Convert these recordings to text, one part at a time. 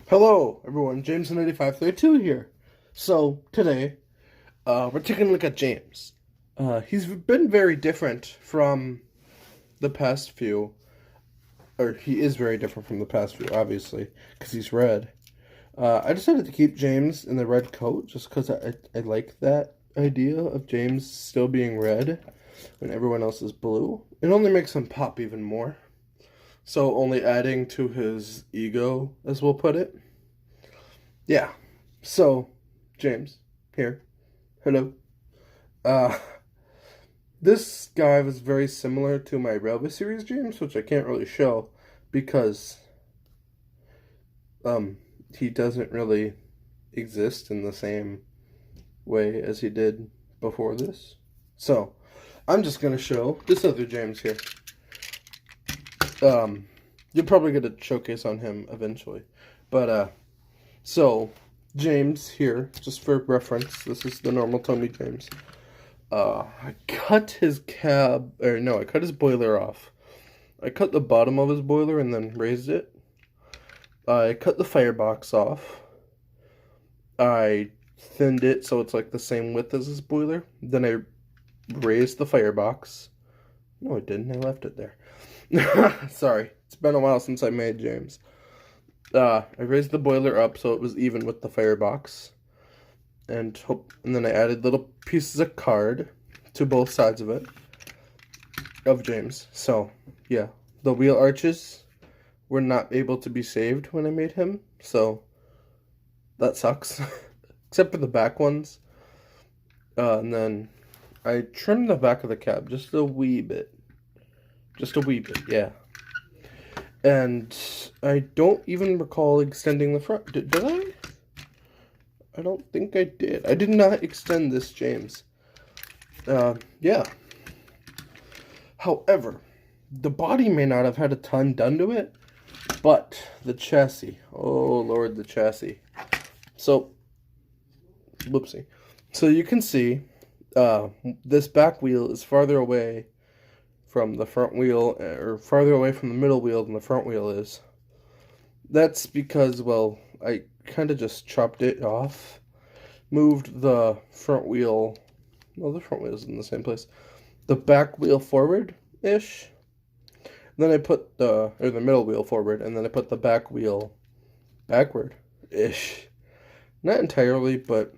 Hello, everyone. James8532 here. So, today, we're taking a look at James. He's been very different from the past few, or he is very different from the past few, obviously, because he's red. I decided to keep James in the red coat just because I like that idea of James still being red when everyone else is blue. It only makes him pop even more. So, only adding to his ego, as we'll put it. Yeah. So, James, here. Hello. Uh, this guy was very similar to my Railway Series James, which I can't really show because um he doesn't really exist in the same way as he did before this. So, I'm just gonna show this other James here. You'll probably get a showcase on him eventually. But so James here, just for reference, this is the normal Tony James. I cut his I cut his boiler off. I cut the bottom of his boiler and then raised it. I cut the firebox off. I thinned it so it's like the same width as his boiler. Then I raised the firebox. No, I didn't. I left it there. Sorry. It's been a while since I made James. I raised the boiler up so it was even with the firebox. And then I added little pieces of card to both sides of it, of James. So, yeah, the wheel arches were not able to be saved when I made him, so that sucks. Except for the back ones. And then I trimmed the back of the cab just a wee bit. Just a wee bit, yeah. And I don't even recall extending the front. Did I? I don't think I did. I did not extend this James. Yeah. However, the body may not have had a ton done to it, but the chassis. Oh, Lord, the chassis. So, whoopsie. So you can see, this back wheel is farther away from the front wheel, or farther away from the middle wheel than the front wheel is. That's because, well, I kind of just chopped it off, moved the front wheel, well, the front wheel is in the same place, the back wheel forward-ish, then I put the middle wheel forward, and then I put the back wheel backward-ish. Not entirely, but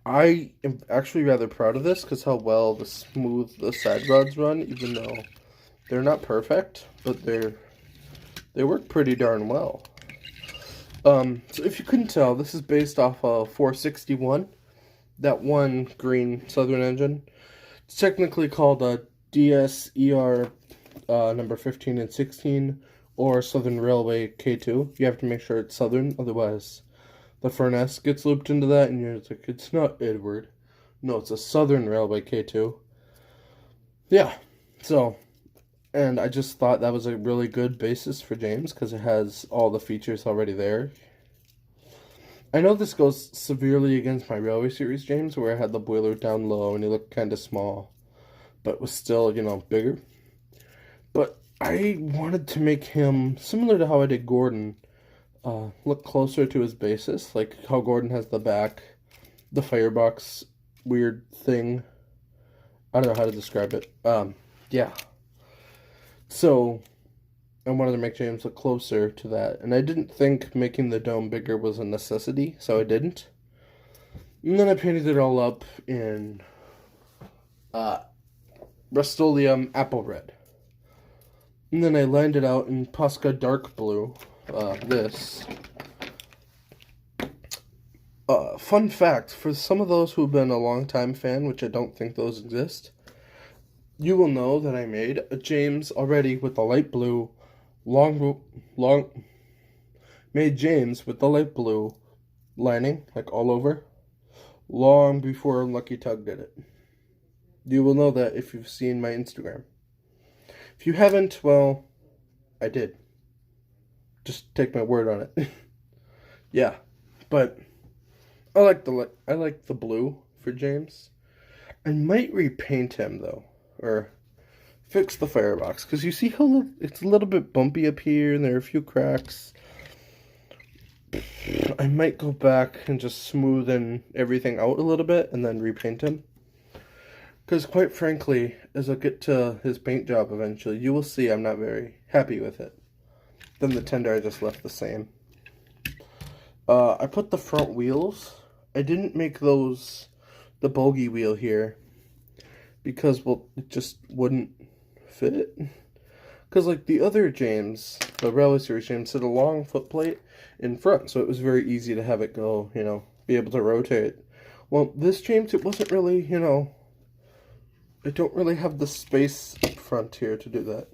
I am actually rather proud of this, because how well the side rods run, even though they're not perfect, but they work pretty darn well. So if you couldn't tell, this is based off of 461, that one green Southern engine. It's technically called a DSER number 15 and 16, or Southern Railway K2. You have to make sure it's Southern, otherwise the furnace gets looped into that, and you're like, it's not Edward. No, it's a Southern Railway K2. Yeah, so, and I just thought that was a really good basis for James, because it has all the features already there. I know this goes severely against my Railway Series James, where I had the boiler down low, and he looked kind of small, but was still, bigger. But I wanted to make him, similar to how I did Gordon, look closer to his basis, like how Gordon has the firebox weird thing. I don't know how to describe it. Yeah. So, I wanted to make James look closer to that, and I didn't think making the dome bigger was a necessity, so I didn't. And then I painted it all up in Rust-Oleum Apple Red. And then I lined it out in Posca Dark Blue, this. Fun fact, for some of those who've been a long-time fan, which I don't think those exist, you will know that I made a James already with the light blue, made James with the light blue lining, like all over, long before Lucky Tug did it. You will know that if you've seen my Instagram. If you haven't, well, I did. Just take my word on it. Yeah, but I like the blue for James. I might repaint him though, or fix the firebox, because you see how it's a little bit bumpy up here, and there are a few cracks. I might go back and just smoothen everything out a little bit and then repaint him. Because quite frankly, as I get to his paint job eventually, you will see I'm not very happy with it. Then the tender I just left the same. I put the front wheels. I didn't make those the bogey wheel here because, well, it just wouldn't fit. Because, like, the other James, the Rally Series James, had a long foot plate in front, so it was very easy to have it go, you know, be able to rotate. Well, this James, it wasn't really, you know, I don't really have the space up front here to do that.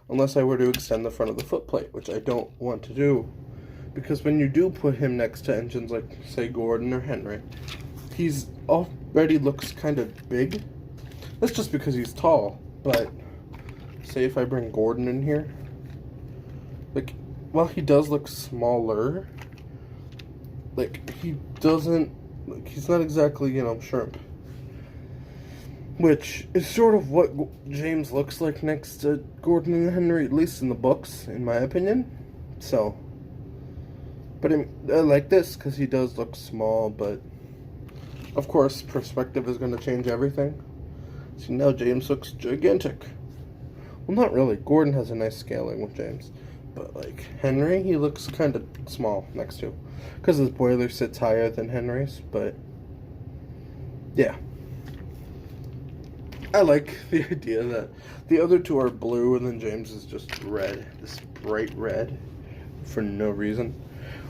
Unless I were to extend the front of the foot plate, which I don't want to do. Because when you do put him next to engines like, say, Gordon or Henry, he's already looks kind of big. That's just because he's tall, but say if I bring Gordon in here, like, while he does look smaller, like, he doesn't, like, he's not exactly, you know, shrimp. Which is sort of what James looks like next to Gordon and Henry, at least in the books, in my opinion. So, but I like this because he does look small, but of course, perspective is going to change everything. See, now James looks gigantic. Well, not really. Gordon has a nice scaling with James. But, like, Henry, he looks kind of small next to. Because his boiler sits higher than Henry's, but yeah. I like the idea that the other two are blue and then James is just red. This bright red for no reason.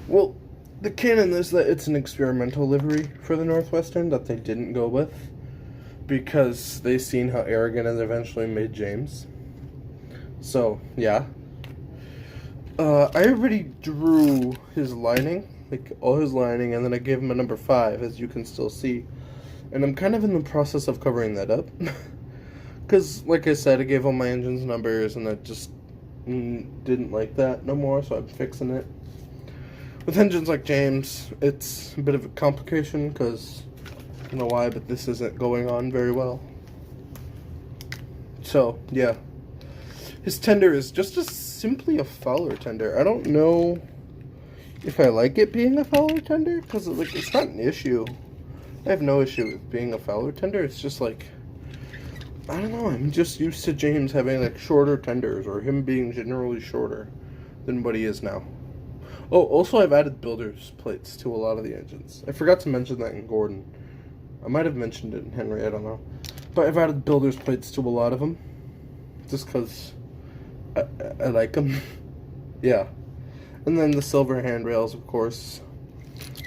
Well, the canon is that it's an experimental livery for the Northwestern that they didn't go with because they seen how arrogant it eventually made James. So, yeah. I already drew his lining, like all his lining, and then I gave him a number 5, as you can still see. And I'm kind of in the process of covering that up. Because, like I said, I gave all my engines numbers, and I just didn't like that no more, so I'm fixing it. With engines like James, it's a bit of a complication, because, I don't know why, but this isn't going on very well. So, yeah. His tender is just simply a Fowler tender. I don't know if I like it being a Fowler tender, because like, it's not an issue. I have no issue with being a Fowler tender. It's just like, I don't know, I'm just used to James having like shorter tenders, or him being generally shorter than what he is now. Oh, also I've added builder's plates to a lot of the engines. I forgot to mention that in Gordon. I might have mentioned it in Henry, I don't know. But I've added builder's plates to a lot of them. Just because I like them. Yeah. And then the silver handrails, of course.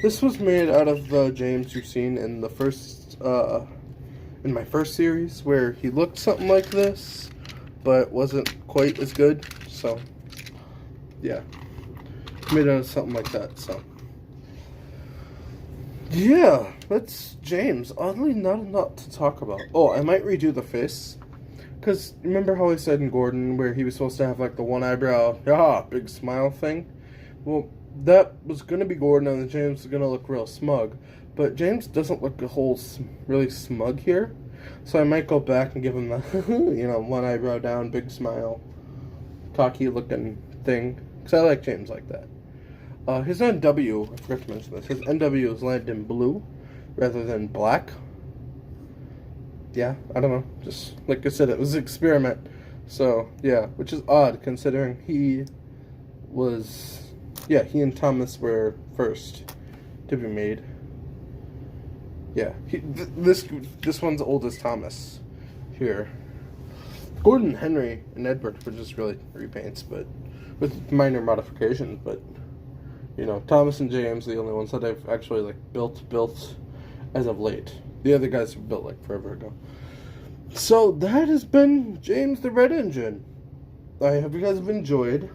This was made out of the James you've seen in the first, in my first series, where he looked something like this, but wasn't quite as good. So, yeah. Made out of something like that, so. Yeah, that's James. Oddly, not a lot to talk about. Oh, I might redo the face. Because remember how I said in Gordon where he was supposed to have like the one eyebrow, big smile thing? Well, that was going to be Gordon and then James is going to look real smug. But James doesn't look a whole really smug here. So I might go back and give him the, you know, one eyebrow down, big smile, cocky looking thing. Because I like James like that. His NW, I forgot to mention this, his NW is landed in blue rather than black. Yeah, I don't know. Just like I said, it was an experiment. So, yeah, which is odd considering he was, yeah, he and Thomas were first to be made. Yeah, this one's old as Thomas here. Gordon, Henry, and Edward were just really repaints, but with minor modifications. But you know, Thomas and James are the only ones that I've actually like built as of late. The other guys were built like forever ago. So that has been James the Red Engine. I hope you guys have enjoyed.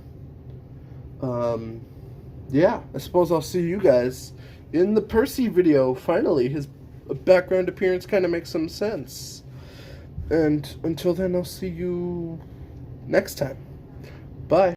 Yeah, I suppose I'll see you guys in the Percy video. Finally, his background appearance kind of makes some sense. And until then, I'll see you next time. Bye.